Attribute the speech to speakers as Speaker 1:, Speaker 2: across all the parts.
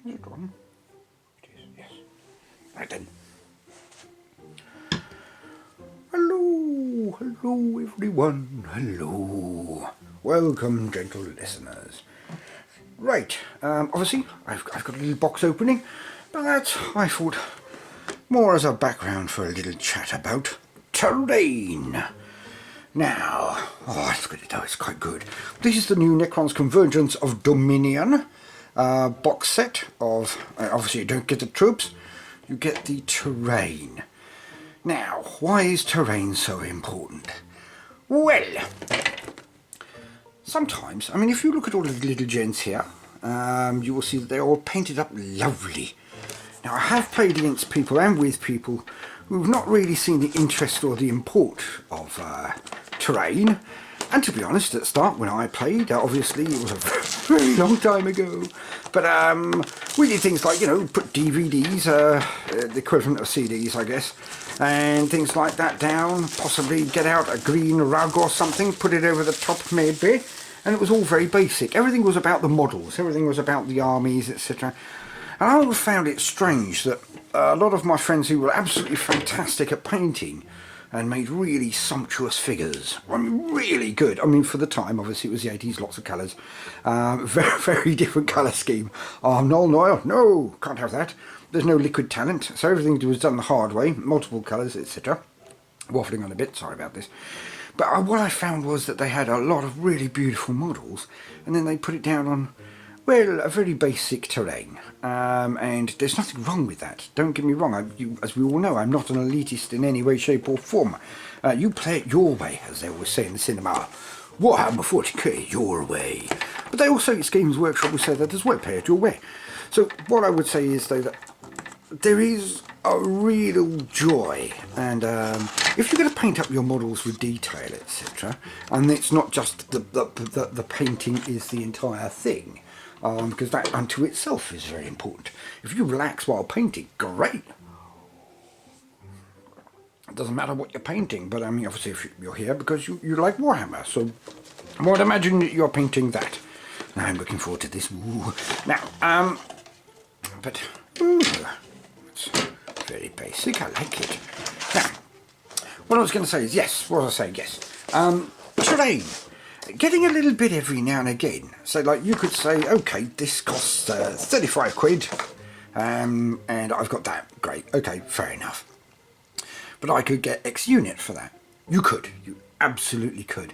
Speaker 1: Is it on? It is, yes. Right then. Hello, hello everyone, hello. Welcome, gentle listeners. Right, obviously I've got a little box opening, but I thought more as a background for a little chat about terrain. Now, it's quite good. This is the new Necron's Convergence of Dominion box set of, obviously you don't get the troops, you get the terrain. Now, why is terrain so important? Well, sometimes, I mean, if you look at all the little gents here, you will see that they're all painted up lovely. Now, I have played against people and with people who've not really seen the interest or the import of terrain. And to be honest, at the start when I played, obviously it was a very long time ago, but we did things like, you know, put DVDs, the equivalent of CDs I guess, and things like that down, possibly get out a green rug or something, put it over the top maybe, and it was all very basic. Everything was about the models, everything was about the armies, etc. And I always found it strange that a lot of my friends who were absolutely fantastic at painting and made really sumptuous figures. I mean, really good. I mean, for the time, obviously, it was the 80s, lots of colours. Very, very different colour scheme. No, can't have that. There's no liquid talent, so everything was done the hard way, multiple colours, etc. Waffling on a bit, sorry about this. But what I found was that they had a lot of really beautiful models, and then they put it down on, well, a very basic terrain, and there's nothing wrong with that. Don't get me wrong, as we all know, I'm not an elitist in any way, shape or form. You play it your way, as they always say in the cinema. Warhammer 40k, your way. But they also, it's Games Workshop will say that as well, play it your way. So what I would say is, though, that there is a real joy, and if you're going to paint up your models with detail, etc., and it's not just the painting is the entire thing, because that unto itself is very important. If you relax while painting, great. It doesn't matter what you're painting, but I mean, obviously if you're here because you like Warhammer, so I would imagine that you're painting that. Now I'm looking forward to this. Ooh. Now, but it's very basic, I like it. Now, what I was going to say is, yes, what was I saying, yes. Terrain. Getting a little bit every now and again. So like you could say, okay, this costs 35 quid, and I've got that, great, okay, fair enough. But I could get X unit for that. You absolutely could.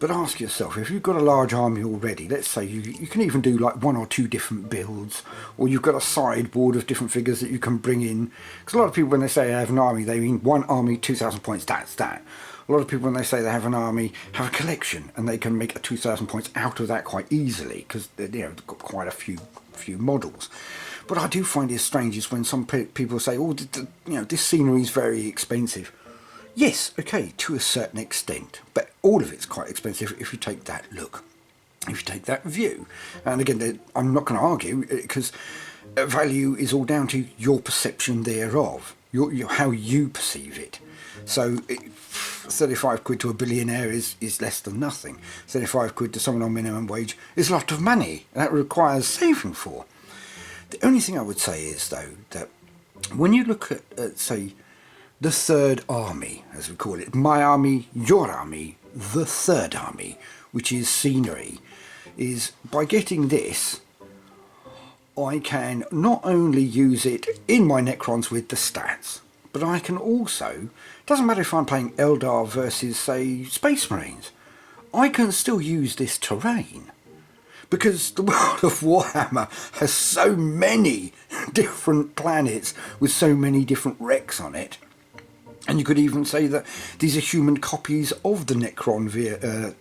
Speaker 1: But ask yourself, if you've got a large army already, let's say you can even do like 1 or 2 different builds, or you've got a sideboard of different figures that you can bring in. Because a lot of people, when they say I have an army, they mean one army, 2,000 points, that's that. A lot of people, when they say they have an army, have a collection, and they can make a 2,000 points out of that quite easily, because they've got quite a few models. What I do find is strange is when some people say, oh, this scenery is very expensive. Yes, okay, to a certain extent, but all of it's quite expensive if you take that look, if you take that view. And again, I'm not going to argue, because value is all down to your perception thereof, how you perceive it. So 35 quid to a billionaire is less than nothing. 35 quid to someone on minimum wage is a lot of money. That requires saving for. The only thing I would say is, though, that when you look at say, the Third Army, as we call it, my army, your army, the Third Army, which is scenery, is by getting this, I can not only use it in my Necrons with the stats, but I can also, doesn't matter if I'm playing Eldar versus, say, Space Marines, I can still use this terrain. Because the world of Warhammer has so many different planets with so many different wrecks on it. And you could even say that these are human copies of the Necron via,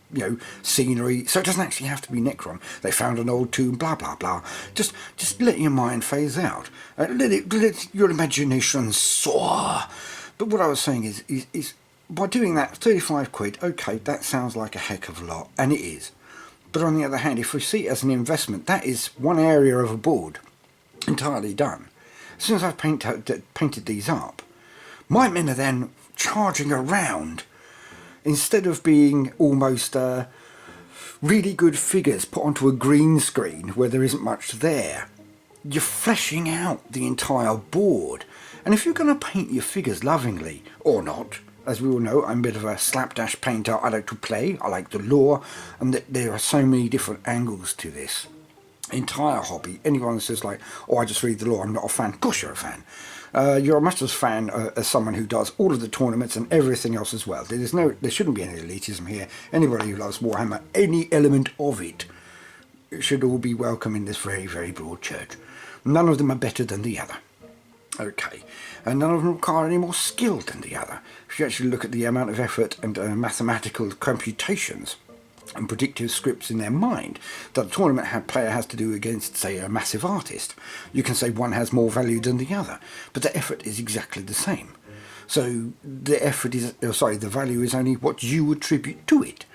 Speaker 1: scenery. So it doesn't actually have to be Necron. They found an old tomb, blah, blah, blah. Just let your mind phase out. Let your imagination soar. But what I was saying is by doing that, 35 quid, okay, that sounds like a heck of a lot. And it is. But on the other hand, if we see it as an investment, that is one area of a board entirely done. As soon as I've painted these up, my men are then charging around, instead of being almost really good figures put onto a green screen where there isn't much there. you're fleshing out the entire board. And if you're going to paint your figures lovingly, or not, as we all know, I'm a bit of a slapdash painter. I like to play, I like the lore, and there are so many different angles to this entire hobby. Anyone that says like, oh, I just read the lore, I'm not a fan, of course you're a fan. You're a much as fan as someone who does all of the tournaments and everything else as well. There shouldn't be any elitism here. Anybody who loves Warhammer, any element of it, should all be welcome in this very, very broad church. None of them are better than the other. Okay, and none of them require any more skill than the other. If you actually look at the amount of effort and mathematical computations and predictive scripts in their mind that a tournament player has to do against, say, a massive artist, you can say one has more value than the other, but the effort is exactly the same. So the value is only what you attribute to it.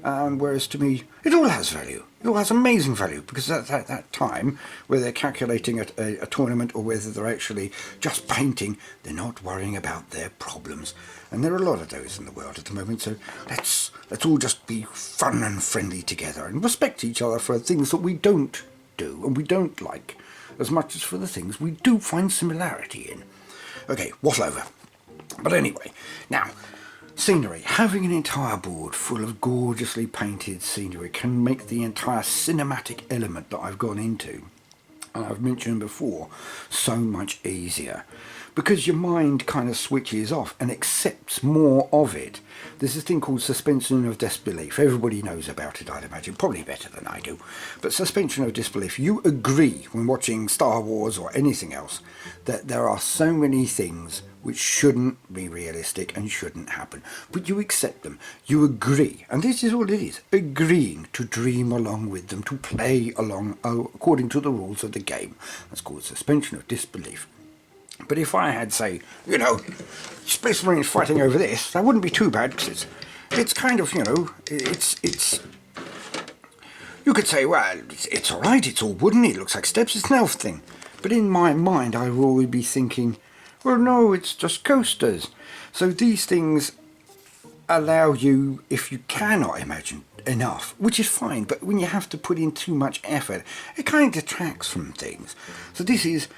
Speaker 1: Whereas to me, it all has value. It all has amazing value, because at that time, where they're calculating a tournament or whether they're actually just painting, they're not worrying about their problems. And there are a lot of those in the world at the moment, so let's all just be fun and friendly together and respect each other for things that we don't do and we don't like, as much as for the things we do find similarity in. Okay, wattle over. But anyway, now, scenery. Having an entire board full of gorgeously painted scenery can make the entire cinematic element that I've gone into, and I've mentioned before, so much easier. Because your mind kind of switches off and accepts more of it. There's this thing called suspension of disbelief. Everybody knows about it, I'd imagine, probably better than I do. But suspension of disbelief. You agree when watching Star Wars or anything else that there are so many things which shouldn't be realistic and shouldn't happen. But you accept them. You agree. And this is all it is. Agreeing to dream along with them, to play along according to the rules of the game. That's called suspension of disbelief. But if I had, say, Space Marines fighting over this, that wouldn't be too bad, because it's kind of, it's... You could say, well, it's all right, it's all wooden, it looks like steps, it's an elf thing. But in my mind, I will always be thinking, well, no, it's just coasters. So these things allow you, if you cannot imagine enough, which is fine, but when you have to put in too much effort, it kind of detracts from things. So this is...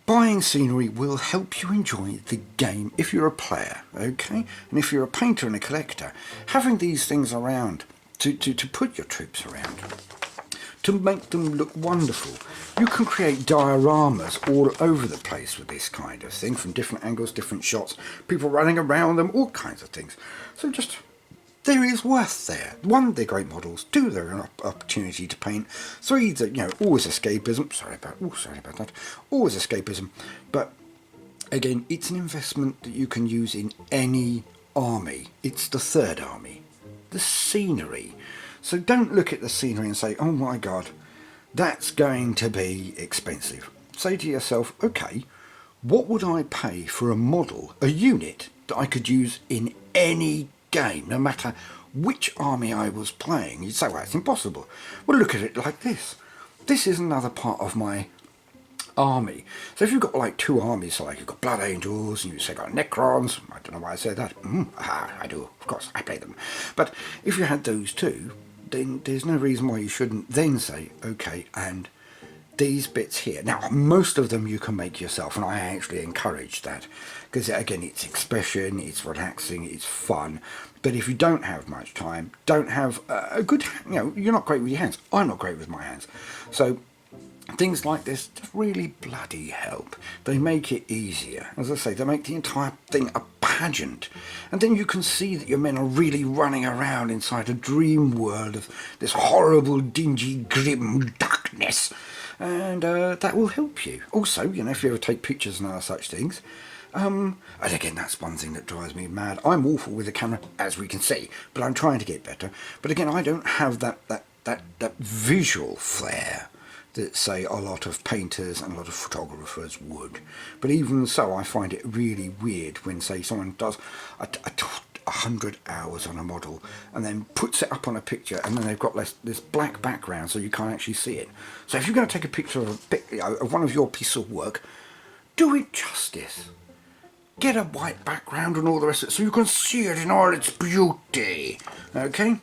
Speaker 1: Buying scenery will help you enjoy the game if you're a player, okay? And if you're a painter and a collector, having these things around to put your troops around, to make them look wonderful. You can create dioramas all over the place with this kind of thing, from different angles, different shots, people running around them, all kinds of things. So just... there is worth there. One, they're great models. Two, they're an opportunity to paint. Three, always escapism. Sorry about that. Always escapism. But again, it's an investment that you can use in any army. It's the third army. The scenery. So don't look at the scenery and say, oh my God, that's going to be expensive. Say to yourself, okay, what would I pay for a model, a unit, that I could use in any game, no matter which army I was playing? You'd say, well, it's impossible. Well, look at it like this. This is another part of my army. So if you've got like two armies, so like you've got Blood Angels and you say got Necrons, I don't know why I say that. I do, of course, I play them. But if you had those two, then there's no reason why you shouldn't then say, okay, and these bits here. Now, most of them you can make yourself, and I actually encourage that, because again, it's expression, it's relaxing, it's fun. But if you don't have much time, don't have a good, you're not great with your hands. I'm not great with my hands. So things like this just really bloody help. They make it easier. As I say, they make the entire thing a pageant. And then you can see that your men are really running around inside a dream world of this horrible, dingy, grim darkness. And that will help you. Also, if you ever take pictures and other such things, and again, that's one thing that drives me mad. I'm awful with the camera, as we can see, but I'm trying to get better. But again, I don't have that visual flair that, say, a lot of painters and a lot of photographers would. But even so, I find it really weird when, say, someone does 100 hours on a model and then puts it up on a picture, and then they've got this black background so you can't actually see it. So if you're going to take a picture of one of your piece of work, do it justice. Get a white background and all the rest of it so you can see it in all its beauty. Okay?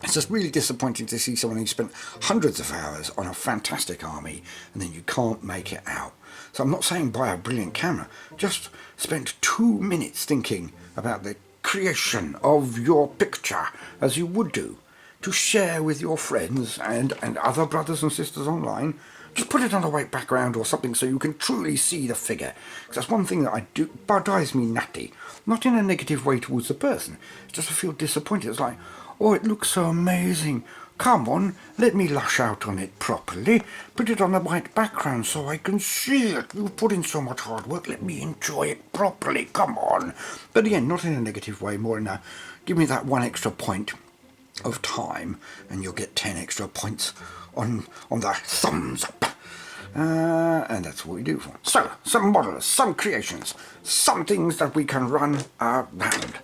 Speaker 1: It's just really disappointing to see someone who spent hundreds of hours on a fantastic army and then you can't make it out. So I'm not saying buy a brilliant camera, just spend 2 minutes thinking about the creation of your picture as you would do to share with your friends and other brothers and sisters online. Just put it on a white background or something so you can truly see the figure. Because that's one thing that I do, but drives me nutty. Not in a negative way towards the person. It's just I feel disappointed. It's like, oh, it looks so amazing. Come on, let me lash out on it properly. Put it on a white background so I can see it. You've put in so much hard work. Let me enjoy it properly. Come on. But again, not in a negative way, more in a, give me that 1 extra point of time and you'll get 10 extra points on the thumbs up. And that's what we do for. So, some models, some creations, some things that we can run around.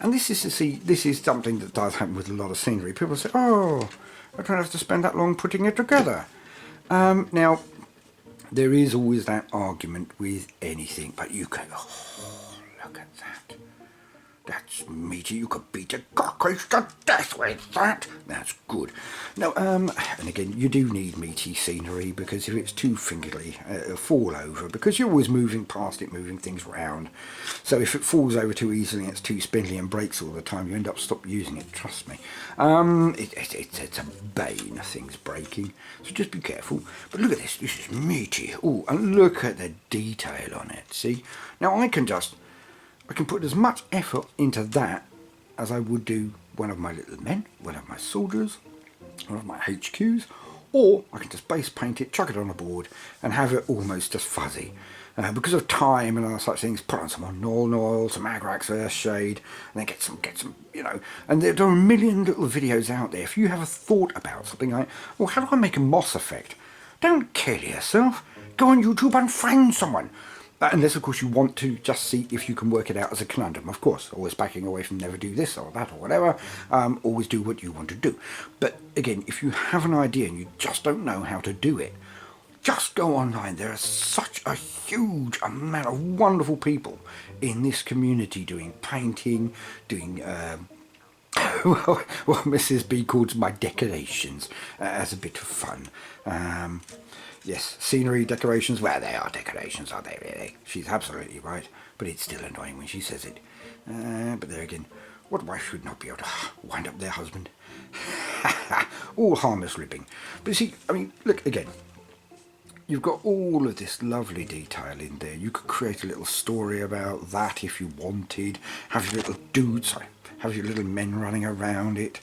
Speaker 1: And this is something that does happen with a lot of scenery. People say, oh, I don't have to spend that long putting it together. Now, there is always that argument with anything, but you can, oh, look at that. That's meaty. You could beat a cockroach to death with that. That's good. Now, and again, you do need meaty scenery because if it's too fingerly, it'll fall over because you're always moving past it, moving things around. So if it falls over too easily and it's too spindly and breaks all the time, you end up stop using it, trust me. It's a bane of things breaking, so just be careful. But look at this. This is meaty. Oh, and look at the detail on it, see? Now, I can put as much effort into that as I would do one of my little men, one of my soldiers, one of my HQs, or I can just base paint it, chuck it on a board, and have it almost just fuzzy. Because of time and other such things, put on some oil, some Agrax Earthshade, and then get some, you know. And there are a million little videos out there. If you have a thought about something like, well, how do I make a moss effect? Don't kill yourself. Go on YouTube and find someone. Unless, of course, you want to just see if you can work it out as a conundrum. Of course, always backing away from never do this or that or whatever. Always do what you want to do. But again, if you have an idea and you just don't know how to do it, just go online. There is such a huge amount of wonderful people in this community doing painting, doing what Mrs. B calls my decorations as a bit of fun. Yes, scenery, decorations, well, they are decorations, aren't they, really? She's absolutely right, but it's still annoying when she says it. But there again, what wife should not be able to wind up their husband? All harmless ribbing. But see, I mean, look, again, you've got all of this lovely detail in there. You could create a little story about that if you wanted. Have your little dudes, have your little men running around it.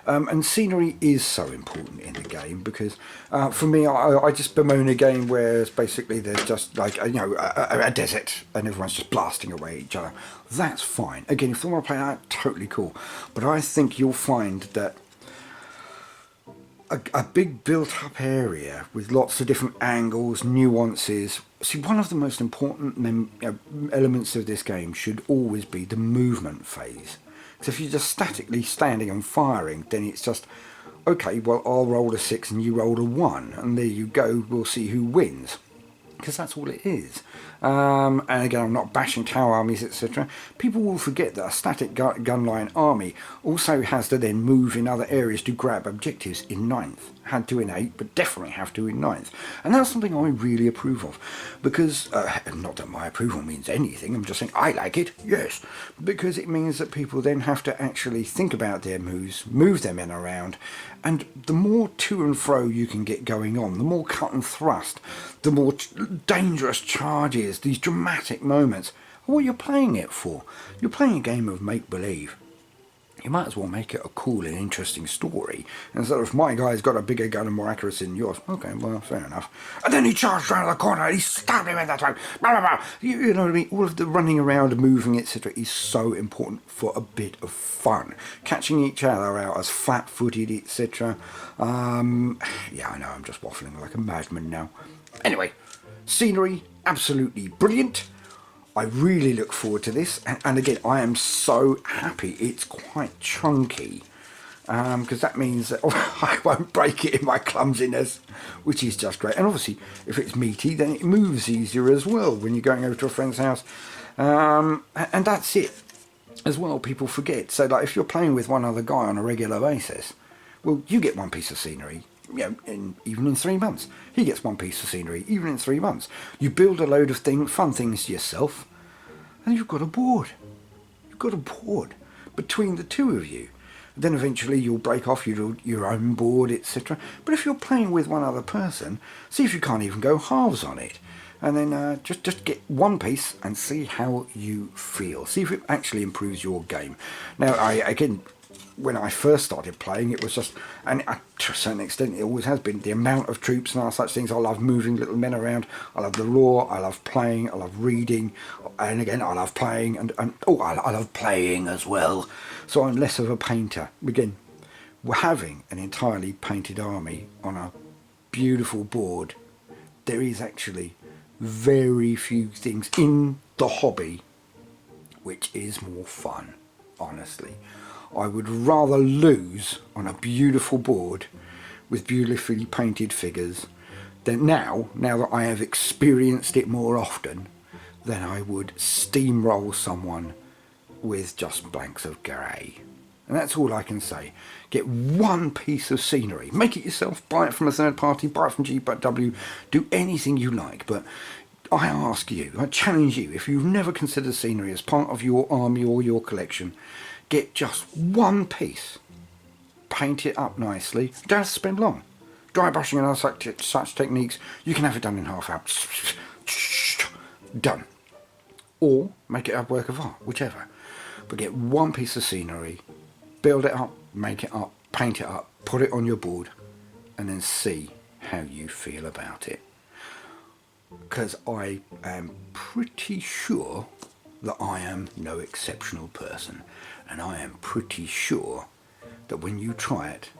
Speaker 1: And scenery is so important in the game because for me, I just bemoan a game where basically there's just like a desert and everyone's just blasting away at each other. That's fine. Again, if you want to play that, totally cool. But I think you'll find that a big built-up area with lots of different angles, nuances. See, one of the most important elements of this game should always be the movement phase. So if you're just statically standing and firing, then it's just, okay, well, I'll roll a 6 and you roll a 1, and there you go, we'll see who wins. Because that's all it is. And again, I'm not bashing tower armies, etc. People will forget that a static gunline army also has to then move in other areas to grab objectives in 9th. Had to in 8th, but definitely have to in 9th. And that's something I really approve of. Because, not that my approval means anything, I'm just saying I like it, yes. Because it means that people then have to actually think about their moves, move their men around, and the more to and fro you can get going on, the more cut and thrust, the more dangerous charges, these dramatic moments, are what you're playing it for. You're playing a game of make-believe. You might as well make it a cool and interesting story. Instead of, my guy's got a bigger gun and more accuracy than yours. Okay, well, fair enough. And then he charged around the corner and he stabbed him in the throat. Blah, blah, blah. You know what I mean? All of the running around and moving, etc. is so important for a bit of fun. Catching each other out as flat-footed, etc. Yeah, I know, I'm just waffling like a madman now. Anyway, scenery, absolutely brilliant. I really look forward to this, and again, I am so happy it's quite chunky, because that means that I won't break it in my clumsiness, which is just great. And obviously, if it's meaty, then it moves easier as well when you're going over to a friend's house, and that's it. as well, people forget. So like if you're playing with one other guy on a regular basis, well, you get one piece of scenery, even in 3 months. He gets one piece of scenery, even in 3 months. You build a load of fun things yourself, and you've got a board. You've got a board between the two of you. Then eventually you'll break off your own board, etc. But if you're playing with one other person, see if you can't even go halves on it. And then just get one piece and see how you feel. See if it actually improves your game. Now, again, when I first started playing, it was just, and to a certain extent it always has been, the amount of troops and all such things. I love moving little men around. I love the lore. I love playing. I love reading. And again, I love playing. I love playing as well. So I'm less of a painter. Again, having an entirely painted army on a beautiful board, there is actually very few things in the hobby which is more fun, honestly. I would rather lose on a beautiful board with beautifully painted figures than now that I have experienced it more often, than I would steamroll someone with just blanks of grey. And that's all I can say. Get one piece of scenery. Make it yourself. Buy it from a third party. Buy it from GW. Do anything you like. But I ask you, I challenge you, if you've never considered scenery as part of your army or your collection, get just one piece. Paint it up nicely. Don't have to spend long. Dry brushing and other such techniques, you can have it done in half hour. Done. Or make it a work of art, whichever. But get one piece of scenery, build it up, make it up, paint it up, put it on your board, and then see how you feel about it. Because I am pretty sure that I am no exceptional person, and I am pretty sure that when you try it,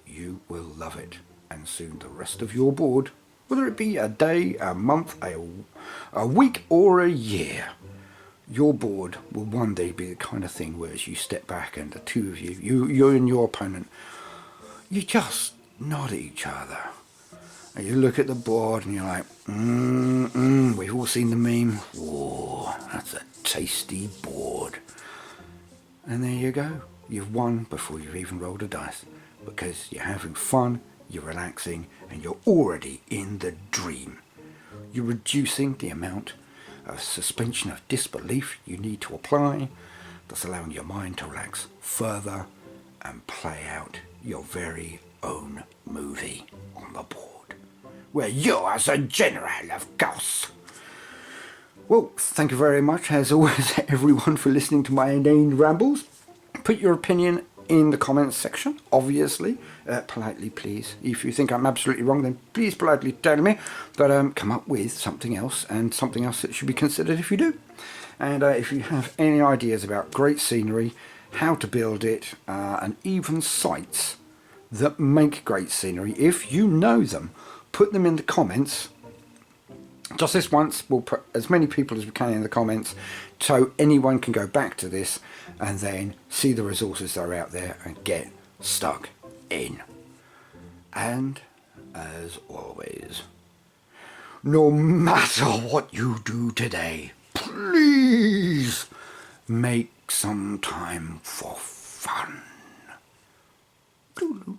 Speaker 1: you will love it, and soon the rest of your board, whether it be a day, a month, a week, or a year, your board will one day be the kind of thing where as you step back and the two of you and your opponent, you just nod at each other. And you look at the board and you're like, we've all seen the meme. Whoa, that's a tasty board. And there you go. You've won before you've even rolled a dice. Because you're having fun, you're relaxing, and you're already in the dream. You're reducing the amount of suspension of disbelief you need to apply, thus allowing your mind to relax further and play out your very own movie on the board, where you're the general, of course. Well, thank you very much, as always, everyone, for listening to my inane rambles. Put your opinion in the comments section, obviously, politely please. If you think I'm absolutely wrong, then please politely tell me, but come up with something else, and something else that should be considered if you do. And if you have any ideas about great scenery, how to build it, and even sites that make great scenery, if you know them, put them in the comments. Just this once, we'll put as many people as we can in the comments, so anyone can go back to this and then see the resources that are out there and get stuck in. And as always, no matter what you do today, please make some time for fun. Toodaloo.